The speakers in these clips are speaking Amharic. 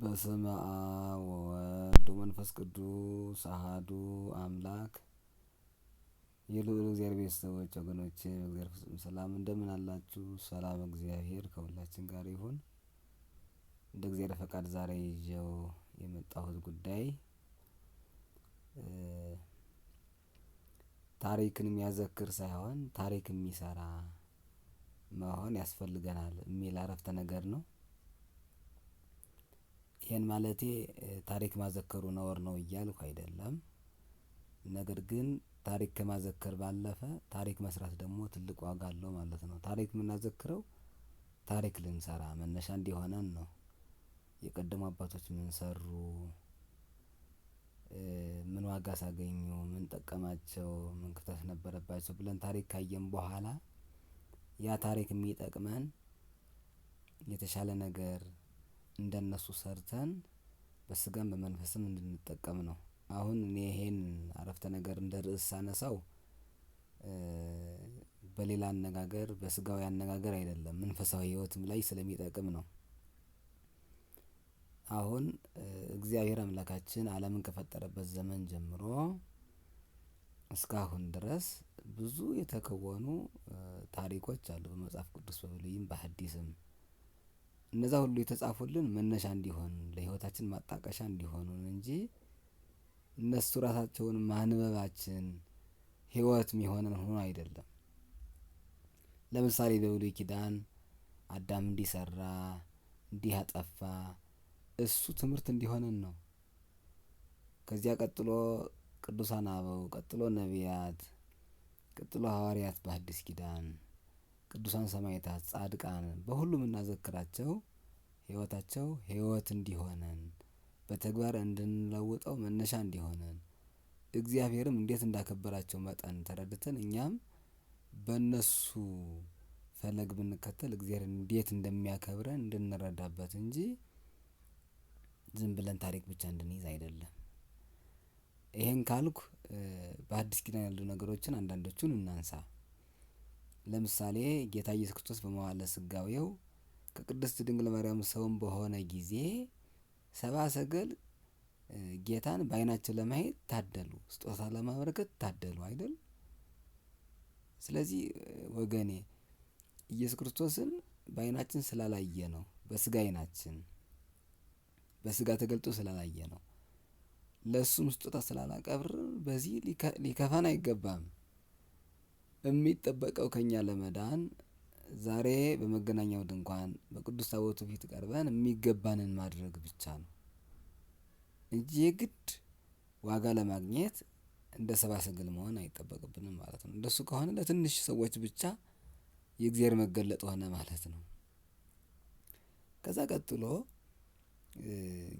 በስመ አብ ወወልድ ወመንፈስ ቅዱስ አሐዱ አምላክ። የልዑል እግዚአብሔር ቤተሰቦች ወገኖቼ በእግዚአብሔር ፍጹም ሰላም እንደምን አላችሁ? ሰላም እግዚአብሔር ከሁላችን ጋር ይሁን። እንደ እግዚአብሔር ፈቃድ ዛሬ ይዤው የመጣሁት ጉዳይ ታሪክን የሚያዘክር ሳይሆን ታሪክ የሚሰራ መሆን ያስፈልገናል የሚል አረፍተ ነገር ነው። ይሄን ማለቴ ታሪክ ማዘከሩ ነውር ነው እያልኩ አይደለም። ነገር ግን ታሪክ ከማዘከር ባለፈ ታሪክ መስራት ደግሞ ትልቅ ዋጋ አለው ማለት ነው። ታሪክ የምናዘክረው ታሪክ ልንሰራ መነሻ እንዲሆነን ነው። የቀደሙ አባቶች ምን ሰሩ፣ ምን ዋጋ ሳገኙ፣ ምን ጠቀማቸው፣ ምን ክፍተት ነበረባቸው ብለን ታሪክ ካየን በኋላ ያ ታሪክ የሚጠቅመን የተሻለ ነገር እንደነሱ ሰርተን በስጋም በመንፈስም እንድንጠቀም ነው። አሁን እኔ ይሄን አረፍተ ነገር እንደ ርዕስ ሳነሳው በሌላ አነጋገር በስጋዊ አነጋገር አይደለም፣ መንፈሳዊ ህይወትም ላይ ስለሚጠቅም ነው። አሁን እግዚአብሔር አምላካችን ዓለምን ከፈጠረበት ዘመን ጀምሮ እስካሁን ድረስ ብዙ የተከወኑ ታሪኮች አሉ በመጽሐፍ ቅዱስ በብሉይም በሐዲስም። እነዛ ሁሉ የተጻፉልን መነሻ እንዲሆን ለህይወታችን ማጣቀሻ እንዲሆኑን እንጂ እነሱ ራሳቸውን ማንበባችን ህይወት የሚሆነን ሆኖ አይደለም። ለምሳሌ በብሉይ ኪዳን አዳም እንዲሰራ እንዲህ አጠፋ እሱ ትምህርት እንዲሆነን ነው። ከዚያ ቀጥሎ ቅዱሳን አበው፣ ቀጥሎ ነቢያት፣ ቀጥሎ ሐዋርያት በሐዲስ ኪዳን፣ ቅዱሳን ሰማዕታት፣ ጻድቃን በሁሉም እናዘክራቸው ህይወታቸው ህይወት እንዲሆነን በተግባር እንድንለውጠው መነሻ እንዲሆነን እግዚአብሔርም እንዴት እንዳከበራቸው መጠን ተረድተን እኛም በእነሱ ፈለግ ብንከተል እግዚአብሔር እንዴት እንደሚያከብረን እንድንረዳበት እንጂ ዝም ብለን ታሪክ ብቻ እንድንይዝ አይደለም። ይሄን ካልኩ በሐዲስ ኪዳን ያሉ ነገሮችን አንዳንዶቹን እናንሳ። ለምሳሌ ጌታ ኢየሱስ ክርስቶስ በመዋዕለ ሥጋዌው ከቅድስት ድንግል ማርያም ሰውን በሆነ ጊዜ ሰብአ ሰገል ጌታን በዓይናቸው ለማየት ታደሉ፣ ስጦታ ለማበረከት ታደሉ አይደል? ስለዚህ ወገኔ ኢየሱስ ክርስቶስን በዓይናችን ስላላየ ነው፣ በስጋ ዓይናችን በስጋ ተገልጦ ስላላየ ነው። ለሱም ስጦታ ስላላቀረብን በዚህ ሊከፋን አይገባም። የሚጠበቀው ከኛ ለመዳን ዛሬ በመገናኛው ድንኳን በቅዱስ ታቦቱ ፊት ቀርበን የሚገባንን ማድረግ ብቻ ነው እንጂ የግድ ዋጋ ለማግኘት እንደ ሰብአ ሰገል መሆን አይጠበቅብንም ማለት ነው። እንደሱ ከሆነ ለትንሽ ሰዎች ብቻ የእግዚአብሔር መገለጥ ሆነ ማለት ነው። ከዛ ቀጥሎ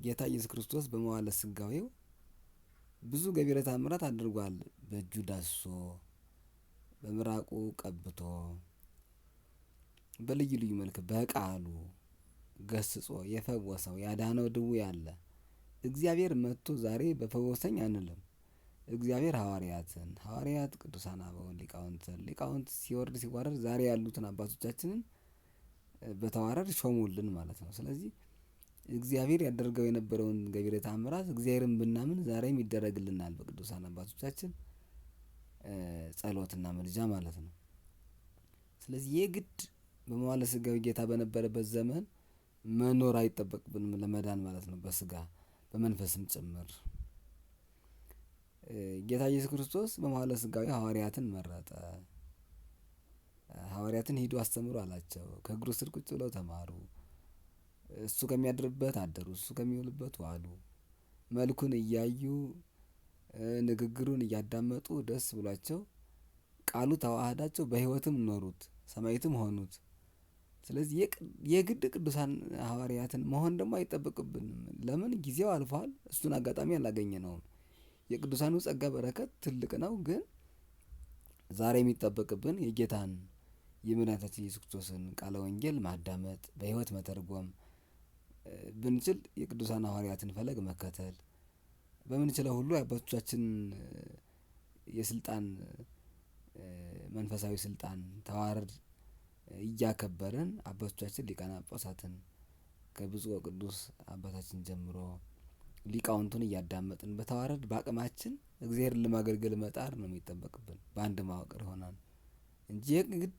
ጌታ ኢየሱስ ክርስቶስ በመዋዕለ ሥጋዌው ብዙ ገቢረ ተአምራት አድርጓል። በእጁ ዳስሶ፣ በምራቁ ቀብቶ፣ በልዩ ልዩ መልክ በቃሉ ገስጾ የፈወሰው ያዳነው ድውይ አለ። እግዚአብሔር መጥቶ ዛሬ በፈወሰኝ አንልም። እግዚአብሔር ሐዋርያት ቅዱሳን አበውን ሊቃውንት ሲወርድ ሲዋረድ ዛሬ ያሉትን አባቶቻችንን በተዋረድ ሾሙልን ማለት ነው። ስለዚህ እግዚአብሔር ያደርገው የነበረውን ገቢረ ተአምራት እግዚአብሔርን ብናምን ዛሬም ይደረግልናል በቅዱሳን አባቶቻችን ጸሎትና ምልጃ ማለት ነው። ስለዚህ የግድ በመዋዕለ ሥጋዌ ጌታ በነበረበት ዘመን መኖር አይጠበቅብንም ለመዳን ማለት ነው፣ በስጋ በመንፈስም ጭምር። ጌታ ኢየሱስ ክርስቶስ በመዋዕለ ሥጋዌ ሐዋርያትን መረጠ። ሐዋርያትን ሂዱ አስተምሩ አላቸው። ከእግሩ ስር ቁጭ ብለው ተማሩ። እሱ ከሚያድርበት አደሩ፣ እሱ ከሚውልበት ዋሉ። መልኩን እያዩ ንግግሩን እያዳመጡ ደስ ብሏቸው ቃሉ ተዋህዳቸው በህይወትም ኖሩት፣ ሰማዕትም ሆኑት። ስለዚህ የግድ ቅዱሳን ሐዋርያትን መሆን ደግሞ አይጠበቅብንም። ለምን? ጊዜው አልፏል። እሱን አጋጣሚ አላገኘነውም። የቅዱሳኑ ጸጋ በረከት ትልቅ ነው። ግን ዛሬ የሚጠበቅብን የጌታን የመድኃኒታችን ኢየሱስ ክርስቶስን ቃለ ወንጌል ማዳመጥ፣ በህይወት መተርጎም ብንችል የቅዱሳን ሐዋርያትን ፈለግ መከተል፣ በምንችለው ሁሉ የአባቶቻችን የስልጣን መንፈሳዊ ስልጣን ተዋረድ እያከበርን አባቶቻችን ሊቃነ ጳጳሳትን ከብፁዕ ወቅዱስ አባታችን ጀምሮ ሊቃውንቱን እያዳመጥን በተዋረድ በአቅማችን እግዚአብሔርን ለማገልገል መጣር ነው የሚጠበቅብን በአንድ መዋቅር ሆነን እንጂ የግድ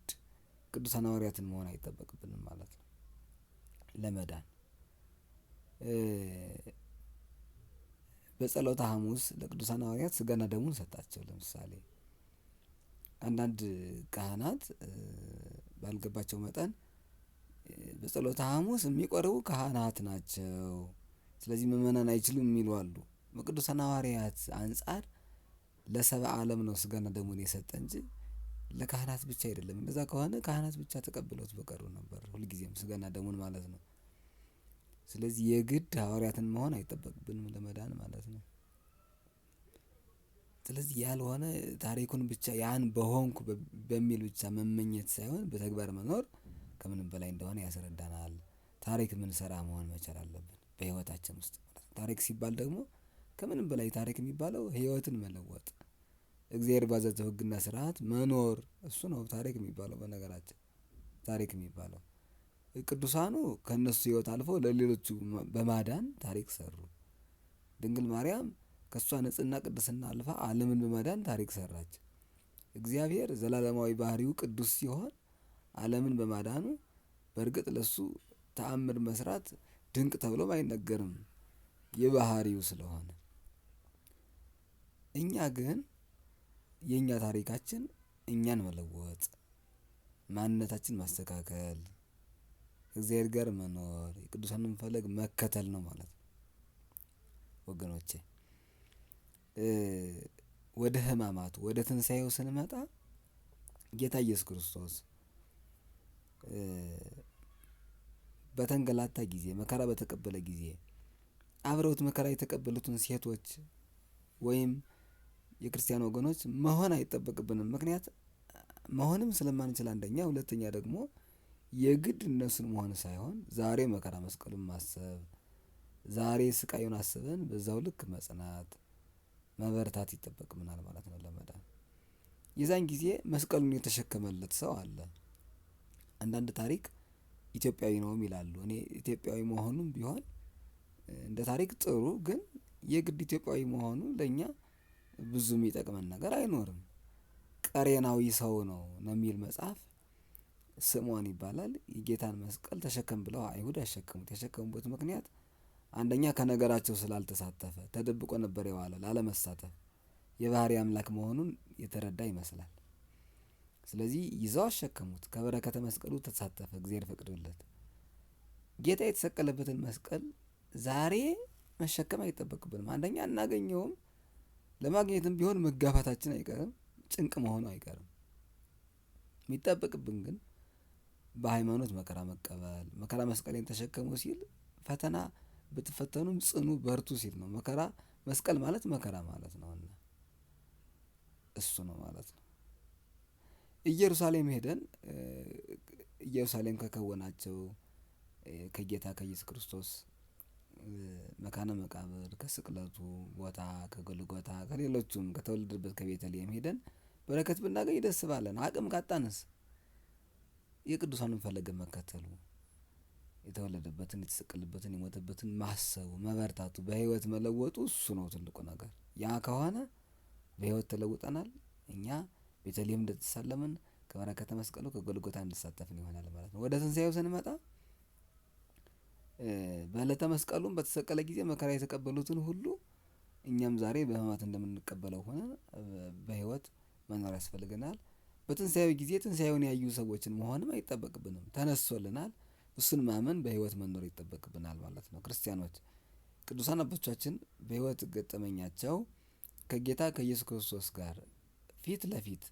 ቅዱሳን ሐዋርያትን መሆን አይጠበቅብንም ማለት ነው። ለመዳን በጸሎተ ሐሙስ ለቅዱሳን ሐዋርያት ስጋና ደሙን ሰጣቸው። ለምሳሌ አንዳንድ ካህናት ባልገባቸው መጠን በጸሎተ ሐሙስ የሚቆርቡ ካህናት ናቸው፣ ስለዚህ ምእመናን አይችሉም የሚሉ አሉ። በቅዱሳን ሐዋርያት አንጻር ለሰብአ ዓለም ነው ስጋና ደሙን የሰጠ እንጂ ለካህናት ብቻ አይደለም። እንደዛ ከሆነ ካህናት ብቻ ተቀብለውት በቀሩ ነበር ሁልጊዜም ስጋና ደሙን ማለት ነው። ስለዚህ የግድ ሐዋርያትን መሆን አይጠበቅብንም ለመዳን ማለት ነው። ስለዚህ ያልሆነ ታሪኩን ብቻ ያን በሆንኩ በሚል ብቻ መመኘት ሳይሆን በተግባር መኖር ከምንም በላይ እንደሆነ ያስረዳናል። ታሪክ የምንሰራ መሆን መቻል አለብን በህይወታችን ውስጥ ማለት ነው። ታሪክ ሲባል ደግሞ ከምንም በላይ ታሪክ የሚባለው ህይወትን መለወጥ፣ እግዚአብሔር ባዘዘው ህግና ስርዓት መኖር፣ እሱ ነው ታሪክ የሚባለው። በነገራችን ታሪክ የሚባለው ቅዱሳኑ ከነሱ ህይወት አልፎ ለሌሎቹ በማዳን ታሪክ ሰሩ። ድንግል ማርያም ከሷ ንጽህና ቅድስና አልፋ ዓለምን በማዳን ታሪክ ሰራች። እግዚአብሔር ዘላለማዊ ባህሪው ቅዱስ ሲሆን ዓለምን በማዳኑ በእርግጥ ለሱ ተአምር መስራት ድንቅ ተብሎም አይነገርም የባህሪው ስለሆነ። እኛ ግን የኛ ታሪካችን እኛን መለወጥ፣ ማንነታችን ማስተካከል፣ እግዚአብሔር ጋር መኖር፣ የቅዱሳንን ፈለግ መከተል ነው ማለት ነው። ወገኖቼ ወደ ህማማቱ ወደ ትንሣኤው ስንመጣ ጌታ ኢየሱስ ክርስቶስ በተንገላታ ጊዜ መከራ በተቀበለ ጊዜ አብረውት መከራ የተቀበሉትን ሴቶች ወይም የክርስቲያን ወገኖች መሆን አይጠበቅብንም። ምክንያት መሆንም ስለማንችል አንደኛ፣ ሁለተኛ ደግሞ የግድ እነሱን መሆን ሳይሆን ዛሬ መከራ መስቀሉን ማሰብ፣ ዛሬ ስቃዩን አስበን በዛው ልክ መጽናት መበርታት ይጠበቅብናል ማለት ነው ለመዳን። የዛን ጊዜ መስቀሉን የተሸከመለት ሰው አለ። አንዳንድ ታሪክ ኢትዮጵያዊ ነውም ይላሉ። እኔ ኢትዮጵያዊ መሆኑም ቢሆን እንደ ታሪክ ጥሩ፣ ግን የግድ ኢትዮጵያዊ መሆኑ ለእኛ ብዙ የሚጠቅመን ነገር አይኖርም። ቀሬናዊ ሰው ነው የሚል መጽሐፍ ስምዖን ይባላል። የጌታን መስቀል ተሸከም ብለው አይሁድ አሸከሙት። የሸከሙበት ምክንያት አንደኛ ከነገራቸው ስላልተሳተፈ፣ ተደብቆ ነበር የዋለው ላለመሳተፍ፣ የባህሪ አምላክ መሆኑን የተረዳ ይመስላል። ስለዚህ ይዘው አሸከሙት። ከበረከተ መስቀሉ ተሳተፈ፣ እግዚአብሔር ፈቅዶለት። ጌታ የተሰቀለበትን መስቀል ዛሬ መሸከም አይጠበቅብንም። አንደኛ አናገኘውም፣ ለማግኘትም ቢሆን መጋፋታችን አይቀርም፣ ጭንቅ መሆኑ አይቀርም። የሚጠበቅብን ግን በሃይማኖት መከራ መቀበል። መከራ መስቀሌን ተሸከሙ ሲል ፈተና ብትፈተኑም ጽኑ በርቱ ሲል ነው። መከራ መስቀል ማለት መከራ ማለት ነውና እሱ ነው ማለት ነው። ኢየሩሳሌም ሄደን ኢየሩሳሌም ከከወናቸው ከጌታ ከኢየሱስ ክርስቶስ መካነ መቃብር ከስቅለቱ ቦታ ከጎልጎታ ከሌሎቹም ከተወለደበት ከቤተልሔም ሄደን በረከት ብናገኝ ደስ ባለን። አቅም ካጣንስ የቅዱሳኑን ፈለገ መከተሉ፣ የተወለደበትን የተሰቀለበትን የሞተበትን ማሰቡ፣ መበርታቱ፣ በህይወት መለወጡ እሱ ነው ትልቁ ነገር። ያ ከሆነ በህይወት ተለውጠናል። እኛ ቤተልሔም እንደተሳለምን ከበረከተ መስቀሉ ከጎልጎታ እንድሳተፍን ይሆናል ማለት ነው። ወደ ትንሣኤው ስንመጣ በዕለተ መስቀሉም በተሰቀለ ጊዜ መከራ የተቀበሉትን ሁሉ እኛም ዛሬ በህማማት እንደምንቀበለው ሆነ በህይወት መኖር ያስፈልገናል። በትንሣኤው ጊዜ ትንሣኤውን ያዩ ሰዎችን መሆንም አይጠበቅብንም። ተነስቶልናል። እሱን ማመን በህይወት መኖር ይጠበቅብናል ማለት ነው። ክርስቲያኖች ቅዱሳን አባቶቻችን በህይወት ገጠመኛቸው ከጌታ ከኢየሱስ ክርስቶስ ጋር ፊት ለፊት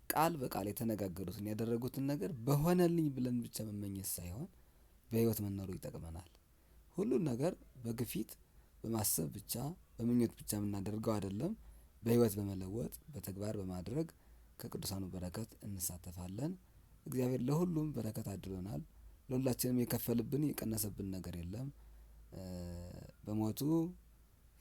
ቃል በቃል የተነጋገሩትን ያደረጉትን ነገር በሆነልኝ ብለን ብቻ መመኘት ሳይሆን በህይወት መኖሩ ይጠቅመናል። ሁሉን ነገር በግፊት በማሰብ ብቻ በምኞት ብቻ የምናደርገው አይደለም። በህይወት በመለወጥ በተግባር በማድረግ ከቅዱሳኑ በረከት እንሳተፋለን። እግዚአብሔር ለሁሉም በረከት አድሎናል። ለሁላችንም የከፈልብን የቀነሰብን ነገር የለም። በሞቱ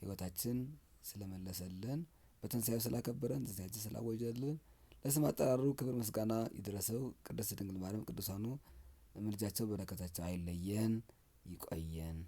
ህይወታችን ስለመለሰልን፣ በትንሣኤው ስላከበረን፣ ትንሣኤያችን ስላወጀልን ለስም አጠራሩ ክብር ምስጋና ይድረሰው። ቅድስት ድንግል ማርያም ቅዱሳኑ ምልጃቸው በረከታቸው አይለየን። ይቆየን።